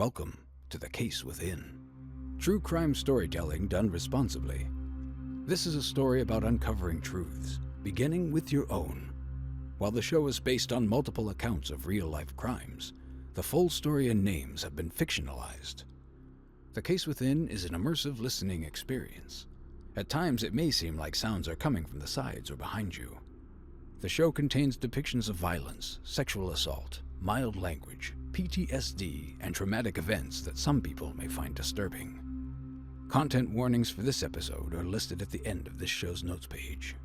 Welcome to The Case Within. True crime storytelling done responsibly. This is a story about uncovering truths, beginning with your own. While the show is based on multiple accounts of real-life crimes, the full story and names have been fictionalized. The Case Within is an immersive listening experience. At times, it may seem like sounds are coming from the sides or behind you. The show contains depictions of violence, sexual assault, mild language, PTSD, and traumatic events that some people may find disturbing. Content warnings for this episode are listed at the end of this show's notes page.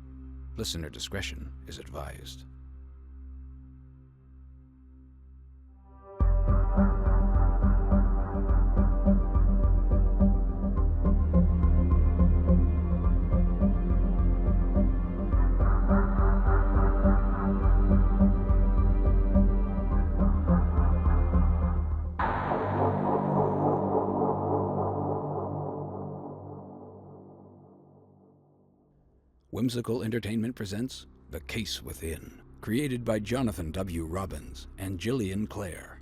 Listener discretion is advised. Whimsical Entertainment presents The Case Within, created by Jonathan W. Robbins and Gillian Clare.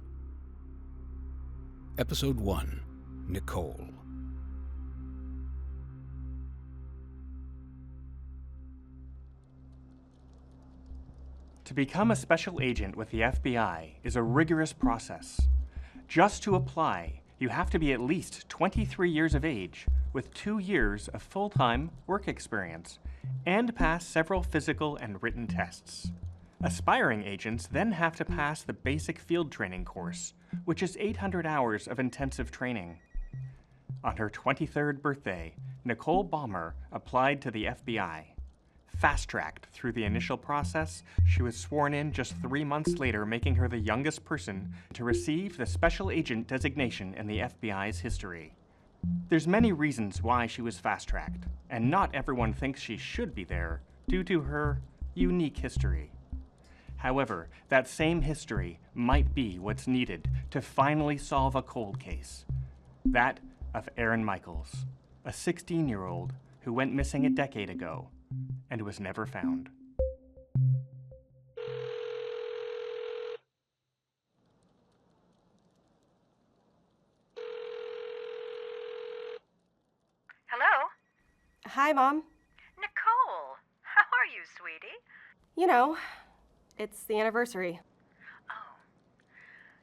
Episode 1, Nicole. To become a special agent with the FBI is a rigorous process. Just to apply, you have to be at least 23 years of age with 2 years of full-time work experience and pass several physical and written tests. Aspiring agents then have to pass the basic field training course, which is 800 hours of intensive training. On her 23rd birthday, Nicole Baumer applied to the FBI. Fast-tracked through the initial process, she was sworn in just 3 months later, making her the youngest person to receive the special agent designation in the FBI's history. There's many reasons why she was fast-tracked, and not everyone thinks she should be there due to her unique history. However, that same history might be what's needed to finally solve a cold case. That of Erin Michaels, a 16-year-old who went missing a decade ago and was never found. Hello? Hi, Mom. Nicole, how are you, sweetie? You know, it's the anniversary. Oh,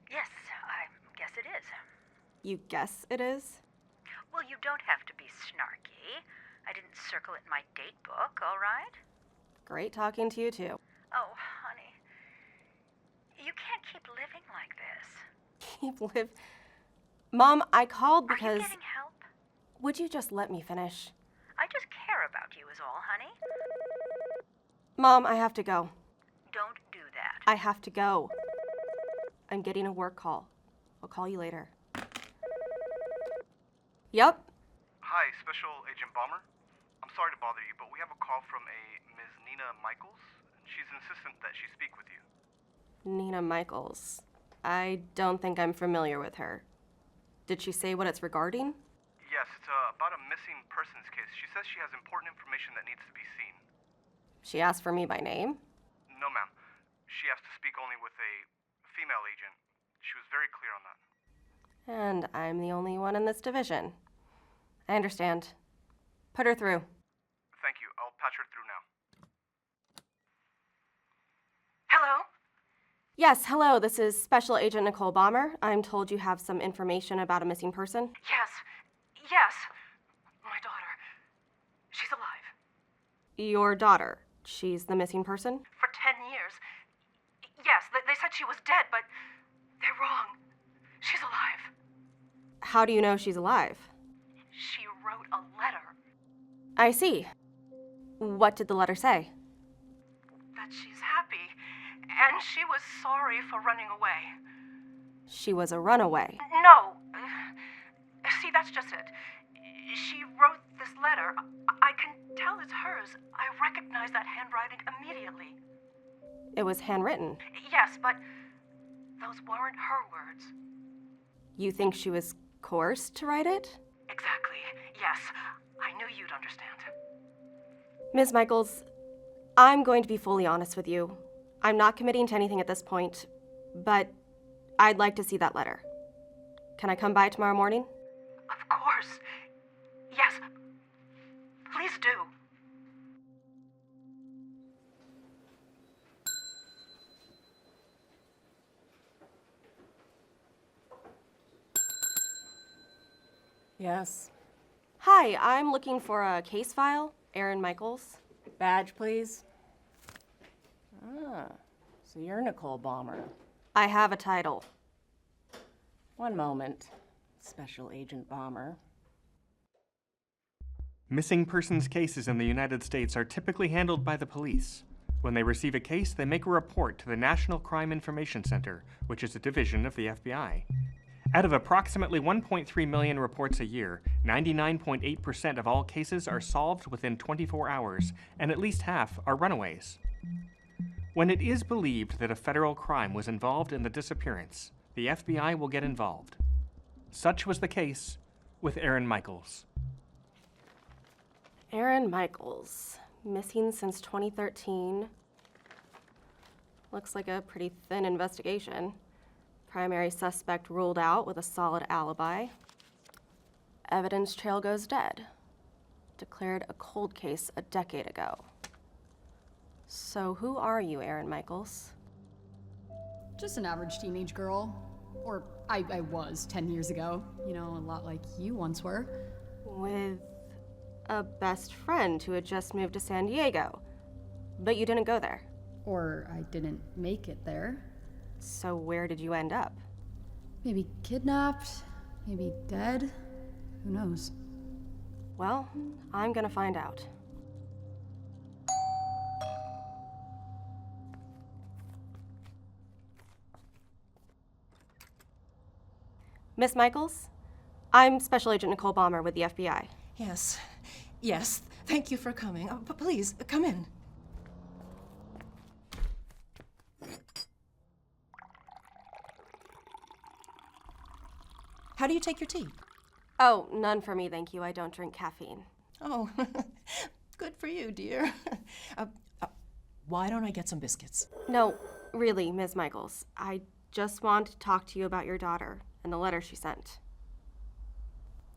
yes, I guess it is. You guess it is? Well, you don't have to be snarky. I didn't circle it in my date book, all right? Great talking to you, too. Oh, honey, you can't keep living like this. Mom, I called Are because... you getting help? Would you just let me finish? I just care about you is all, honey. Mom, I have to go. Don't do that. I have to go. I'm getting a work call. I'll call you later. Yep. Hi, Special Agent Baumer. I'm sorry to bother you, but we have a call from a Ms. Nina Michaels. She's insistent that she speak with you. Nina Michaels. I don't think I'm familiar with her. Did she say what it's regarding? Yes, it's about a missing persons case. She says she has important information that needs to be seen. She asked for me by name? No, ma'am. She asked to speak only with a female agent. She was very clear on that. And I'm the only one in this division. I understand. Put her through. Thank you. I'll patch her through now. Hello? Yes, hello, this is Special Agent Nicole Baumer. I'm told you have some information about a missing person. Yes. My daughter. She's alive. Your daughter. She's the missing person? For 10 years. Yes, they said she was dead, but they're wrong. She's alive. How do you know she's alive? She wrote a letter. I see. What did the letter say? That she's happy, and she was sorry for running away. She was a runaway. No. See, that's just it. She wrote this letter. I can tell it's hers. I recognize that handwriting immediately. It was handwritten. Yes, but those weren't her words. You think she was coerced to write it? Exactly. Yes. I knew you'd understand. Ms. Michaels, I'm going to be fully honest with you. I'm not committing to anything at this point, but I'd like to see that letter. Can I come by tomorrow morning? Of course. Yes. Please do. Yes. Hi, I'm looking for a case file. Erin Michaels. Badge, please. Ah, so you're Nicole Baumer. I have a title. One moment. Special Agent Baumer. Missing persons cases in the United States are typically handled by the police. When they receive a case, they make a report to the National Crime Information Center, which is a division of the FBI. Out of approximately 1.3 million reports a year, 99.8% of all cases are solved within 24 hours, and at least half are runaways. When it is believed that a federal crime was involved in the disappearance, the FBI will get involved. Such was the case with Erin Michaels. Erin Michaels, missing since 2013. Looks like a pretty thin investigation. Primary suspect ruled out with a solid alibi. Evidence trail goes dead. Declared a cold case a decade ago. So who are you, Erin Michaels? Just an average teenage girl. Or I was 10 years ago. You know, a lot like you once were. With a best friend who had just moved to San Diego. But you didn't go there. Or I didn't make it there. So where did you end up? Maybe kidnapped, maybe dead. Who knows? Well, I'm gonna find out. Miss Michaels? I'm Special Agent Nicole Baumer with the FBI. Yes. Yes. Thank you for coming. Oh, but please, come in. How do you take your tea? Oh, none for me, thank you. I don't drink caffeine. Oh, good for you, dear. Why don't I get some biscuits? No, really, Ms. Michaels. I just want to talk to you about your daughter and the letter she sent.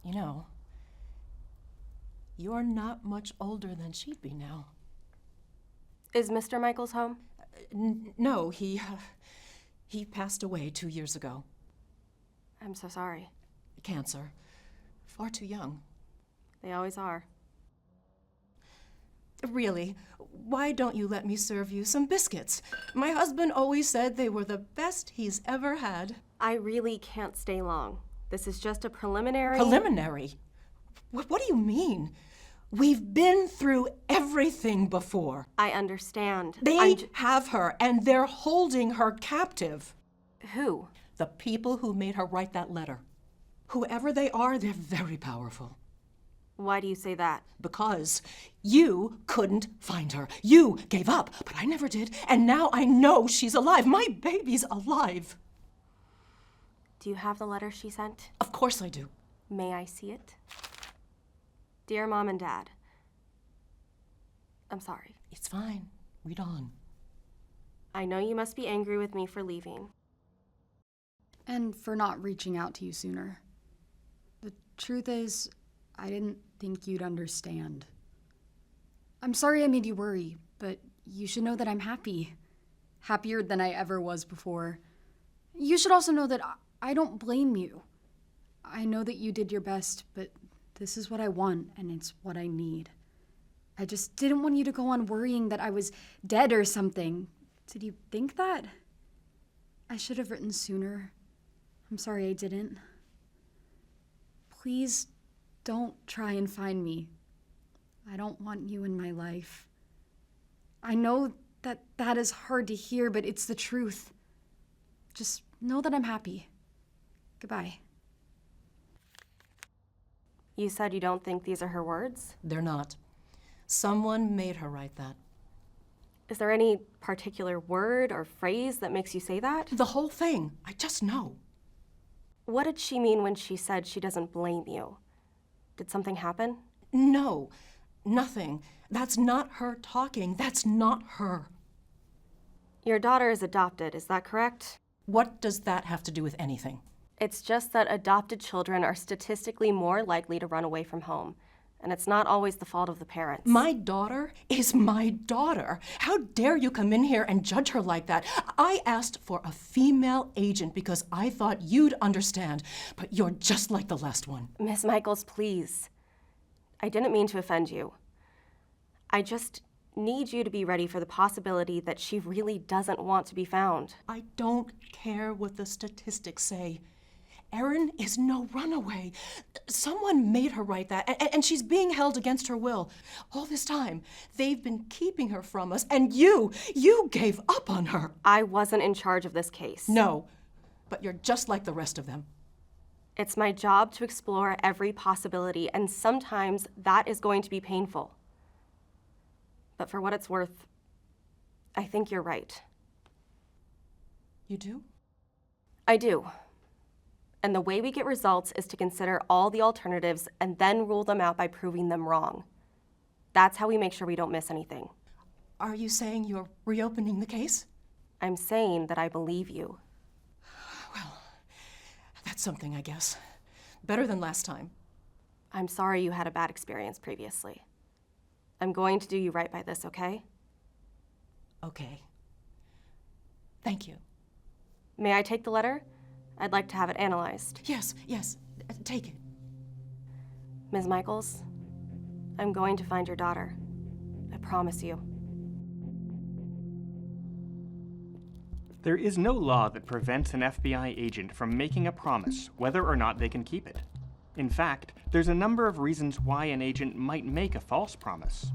You know, you're not much older than she'd be now. Is Mr. Michaels home? No, he passed away 2 years ago. I'm so sorry. Cancer. Far too young. They always are. Really, why don't you let me serve you some biscuits? My husband always said they were the best he's ever had. I really can't stay long. This is just a preliminary... Preliminary? What do you mean? We've been through everything before. I understand. They have her, and they're holding her captive. Who? The people who made her write that letter. Whoever they are, they're very powerful. Why do you say that? Because you couldn't find her. You gave up, but I never did. And now I know she's alive. My baby's alive. Do you have the letter she sent? Of course I do. May I see it? Dear Mom and Dad, I'm sorry. It's fine. Read on. I know you must be angry with me for leaving. And for not reaching out to you sooner. The truth is, I didn't think you'd understand. I'm sorry I made you worry, but you should know that I'm happy. Happier than I ever was before. You should also know that I don't blame you. I know that you did your best, but this is what I want, and it's what I need. I just didn't want you to go on worrying that I was dead or something. Did you think that? I should have written sooner. I'm sorry I didn't. Please don't try and find me. I don't want you in my life. I know that is hard to hear, but it's the truth. Just know that I'm happy. Goodbye. You said you don't think these are her words? They're not. Someone made her write that. Is there any particular word or phrase that makes you say that? The whole thing. I just know. What did she mean when she said she doesn't blame you? Did something happen? No, nothing. That's not her talking. That's not her. Your daughter is adopted, is that correct? What does that have to do with anything? It's just that adopted children are statistically more likely to run away from home, and it's not always the fault of the parents. My daughter is my daughter. How dare you come in here and judge her like that? I asked for a female agent because I thought you'd understand, but you're just like the last one. Miss Michaels, please. I didn't mean to offend you. I just need you to be ready for the possibility that she really doesn't want to be found. I don't care what the statistics say. Erin is no runaway. Someone made her write that, and she's being held against her will. All this time, they've been keeping her from us, and you gave up on her. I wasn't in charge of this case. No, but you're just like the rest of them. It's my job to explore every possibility, and sometimes that is going to be painful. But for what it's worth, I think you're right. You do? I do. And the way we get results is to consider all the alternatives and then rule them out by proving them wrong. That's how we make sure we don't miss anything. Are you saying you're reopening the case? I'm saying that I believe you. Well, that's something, I guess. Better than last time. I'm sorry you had a bad experience previously. I'm going to do you right by this, okay? Okay. Thank you. May I take the letter? I'd like to have it analyzed. Yes, take it. Ms. Michaels, I'm going to find your daughter. I promise you. There is no law that prevents an FBI agent from making a promise, whether or not they can keep it. In fact, there's a number of reasons why an agent might make a false promise.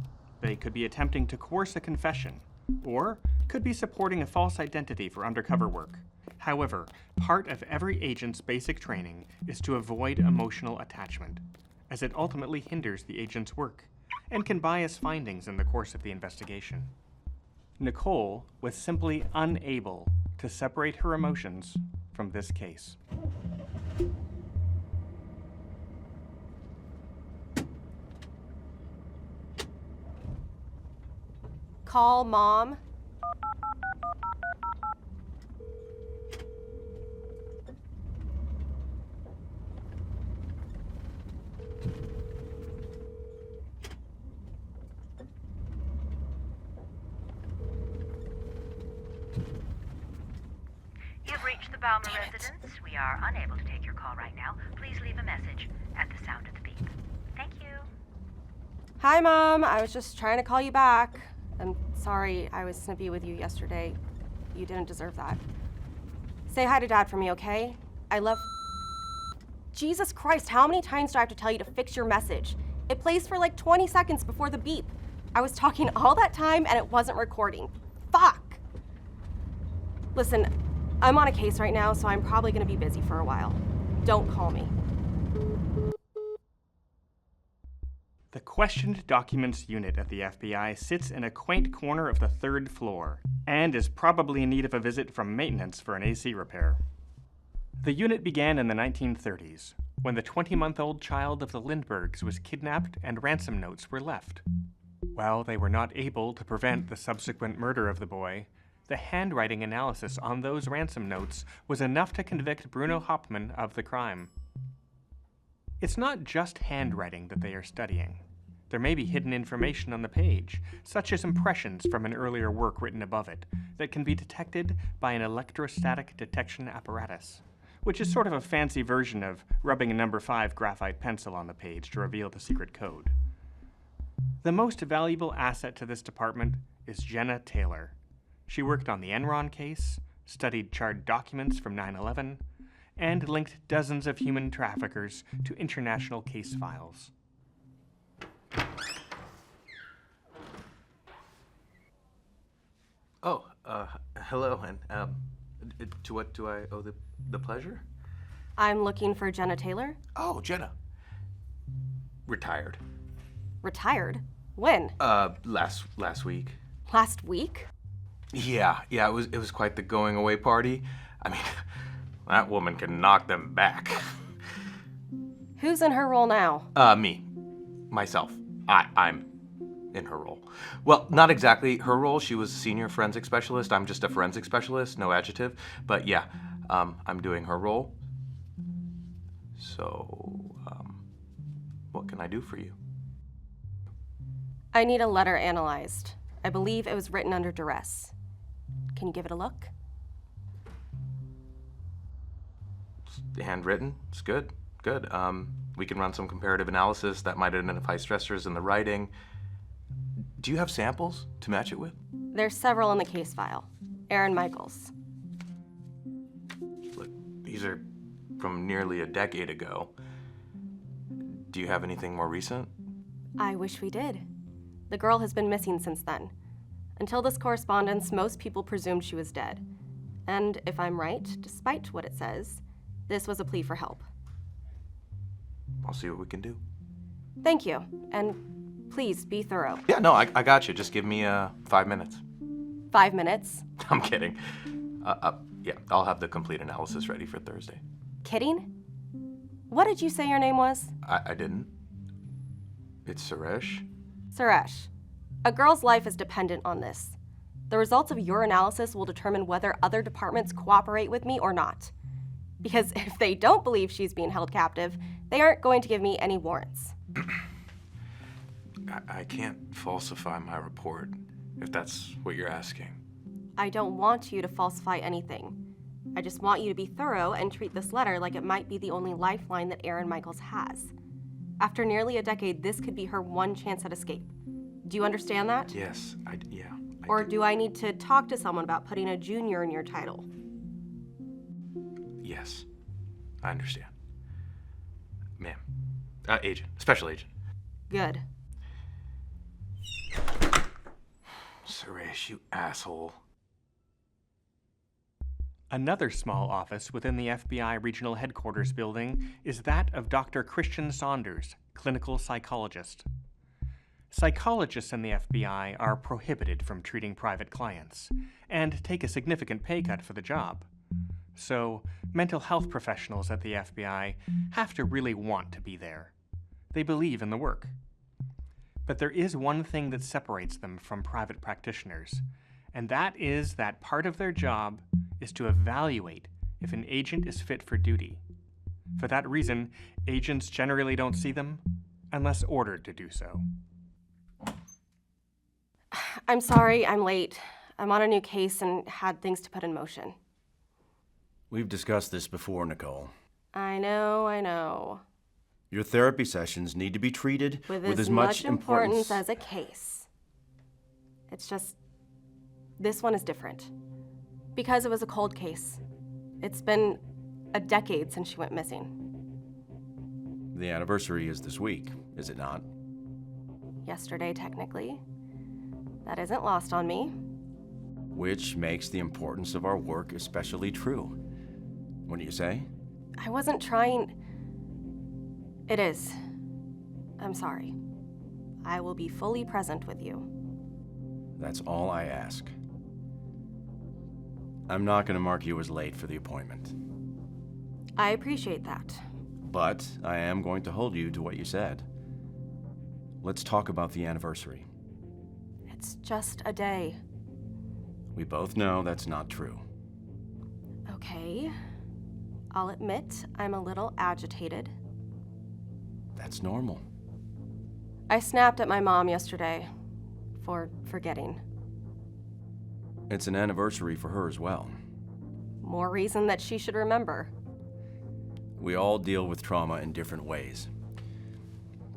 They could be attempting to coerce a confession, or could be supporting a false identity for undercover work. However, part of every agent's basic training is to avoid emotional attachment, as it ultimately hinders the agent's work and can bias findings in the course of the investigation. Nicole was simply unable to separate her emotions from this case. Call Mom. You've reached the Baumer residence. We are unable to take your call right now. Please leave a message at the sound of the beep. Thank you. Hi, Mom. I was just trying to call you back. I'm sorry I was snippy with you yesterday. You didn't deserve that. Say hi to Dad for me, okay? I love... Jesus Christ, how many times do I have to tell you to fix your message? It plays for like 20 seconds before the beep. I was talking all that time and it wasn't recording. Fuck! Listen, I'm on a case right now, so I'm probably gonna be busy for a while. Don't call me. The Questioned Documents Unit at the FBI sits in a quaint corner of the 3rd floor and is probably in need of a visit from maintenance for an AC repair. The unit began in the 1930s, when the 20-month-old child of the Lindbergs was kidnapped and ransom notes were left. While they were not able to prevent the subsequent murder of the boy, the handwriting analysis on those ransom notes was enough to convict Bruno Hauptmann of the crime. It's not just handwriting that they are studying. There may be hidden information on the page, such as impressions from an earlier work written above it, that can be detected by an electrostatic detection apparatus, which is sort of a fancy version of rubbing a number 5 graphite pencil on the page to reveal the secret code. The most valuable asset to this department is Jenna Taylor. She worked on the Enron case, studied charred documents from 9/11, and linked dozens of human traffickers to international case files. Oh, hello, and to what do I owe the pleasure? I'm looking for Jenna Taylor. Oh, Jenna. Retired. Retired? When? Last week. Last week? Yeah, it was quite the going away party. I mean, that woman can knock them back. Who's in her role now? Me. Myself. I'm in her role. Well, not exactly her role. She was senior forensic specialist. I'm just a forensic specialist, no adjective. But yeah, I'm doing her role. So, what can I do for you? I need a letter analyzed. I believe it was written under duress. Can you give it a look? It's handwritten. It's good. Good. We can run some comparative analysis that might identify stressors in the writing. Do you have samples to match it with? There's several in the case file. Erin Michaels. Look, these are from nearly a decade ago. Do you have anything more recent? I wish we did. The girl has been missing since then. Until this correspondence, most people presumed she was dead. And if I'm right, despite what it says, this was a plea for help. I'll see what we can do. Thank you, and please be thorough. Yeah, no, I got you. Just give me 5 minutes. 5 minutes? I'm kidding. Yeah, I'll have the complete analysis ready for Thursday. Kidding? What did you say your name was? I didn't. It's Suresh. Suresh. A girl's life is dependent on this. The results of your analysis will determine whether other departments cooperate with me or not. Because if they don't believe she's being held captive, they aren't going to give me any warrants. I can't falsify my report, if that's what you're asking. I don't want you to falsify anything. I just want you to be thorough and treat this letter like it might be the only lifeline that Erin Michaels has. After nearly a decade, this could be her one chance at escape. Do you understand that? Yes, yeah. Or do I need to talk to someone about putting a junior in your title? Yes, I understand. Ma'am. Agent. Special agent. Good. Suresh, you asshole. Another small office within the FBI Regional Headquarters building is that of Dr. Christian Saunders, clinical psychologist. Psychologists in the FBI are prohibited from treating private clients and take a significant pay cut for the job. So, mental health professionals at the FBI have to really want to be there. They believe in the work. But there is one thing that separates them from private practitioners, and that is that part of their job is to evaluate if an agent is fit for duty. For that reason, agents generally don't see them unless ordered to do so. I'm sorry, I'm late. I'm on a new case and had things to put in motion. We've discussed this before, Nicole. I know. Your therapy sessions need to be treated with as much importance as a case. It's just, this one is different. Because it was a cold case. It's been a decade since she went missing. The anniversary is this week, is it not? Yesterday, technically. That isn't lost on me. Which makes the importance of our work especially true. What do you say? I wasn't trying. It is. I'm sorry. I will be fully present with you. That's all I ask. I'm not going to mark you as late for the appointment. I appreciate that. But I am going to hold you to what you said. Let's talk about the anniversary. It's just a day. We both know that's not true. Okay. I'll admit I'm a little agitated. That's normal. I snapped at my mom yesterday for forgetting. It's an anniversary for her as well. More reason that she should remember. We all deal with trauma in different ways.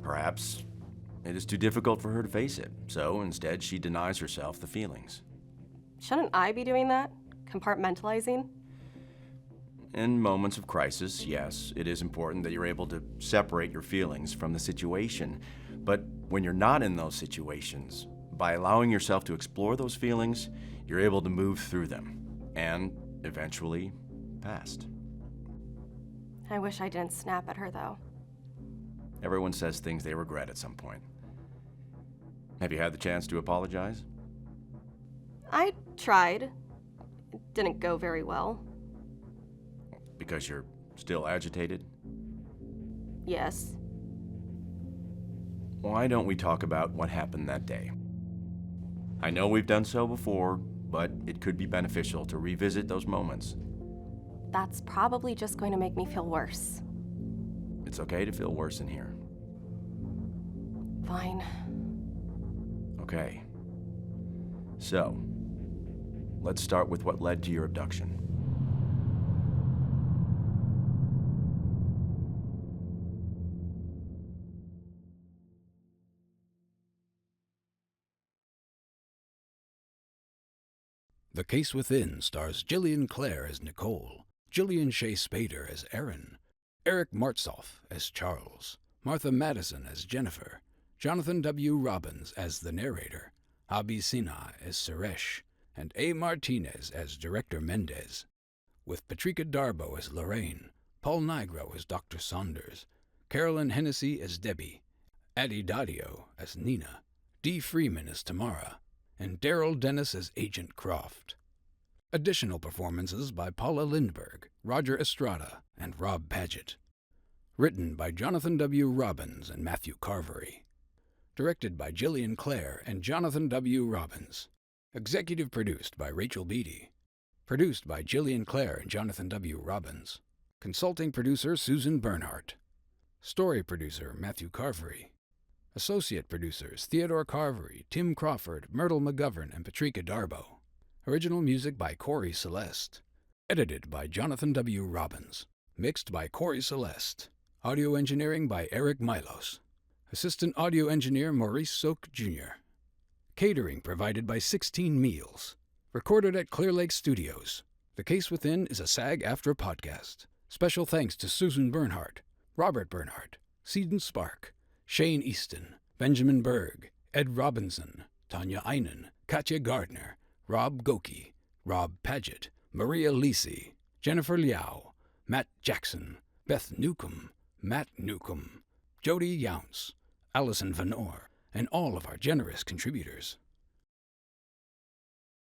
Perhaps it is too difficult for her to face it, so instead she denies herself the feelings. Shouldn't I be doing that? Compartmentalizing? In moments of crisis, yes, it is important that you're able to separate your feelings from the situation. But when you're not in those situations, by allowing yourself to explore those feelings, you're able to move through them and eventually past. I wish I didn't snap at her, though. Everyone says things they regret at some point. Have you had the chance to apologize? I tried. It didn't go very well. Because you're still agitated? Yes. Why don't we talk about what happened that day? I know we've done so before, but it could be beneficial to revisit those moments. That's probably just going to make me feel worse. It's okay to feel worse in here. Fine. Okay. So, let's start with what led to your abduction. The Case Within stars Gillian Clare as Nicole, Gillian Shea Spader as Erin, Eric Martsolf as Charles, Martha Madison as Jennifer, Jonathan W. Robbins as the narrator, Abhi Sinha as Suresh, and A. Martinez as Director Mendez, with Patrika Darbo as Lorraine, Paul Nigro as Dr. Saunders, Carolyn Hennessy as Debbie, Addie Dadio as Nina, Dee Freeman as Tamara, and Daryl Dennis as Agent Croft. Additional performances by Paula Lindberg, Roger Estrada, and Robb Padgett. Written by Jonathan W. Robbins and Matthew Carvery. Directed by Gillian Clare and Jonathan W. Robbins. Executive produced by Rachel Beatty. Produced by Gillian Clare and Jonathan W. Robbins. Consulting producer Susan Bernhardt. Story producer Matthew Carvery. Associate producers Theodore Carvery, Tim Crawford, Myrtle McGovern, and Patrika Darbo. Original music by Corey Celeste. Edited by Jonathan W. Robbins. Mixed by Corey Celeste. Audio engineering by Eric Milos. Assistant audio engineer Maurice Soak Jr. Catering provided by 16 Meals. Recorded at Clear Lake Studios. The Case Within is a SAG-AFTRA podcast. Special thanks to Susan Bernhardt, Robert Bernhardt, Seaton Spark, Shane Easton, Benjamin Berg, Ed Robinson, Tanya Einen, Katya Gardner, Rob Goki, Robb Padgett, Maria Lisi, Jennifer Liao, Matt Jackson, Beth Newcomb, Matt Newcomb, Jody Younce, Allison Vanor, and all of our generous contributors.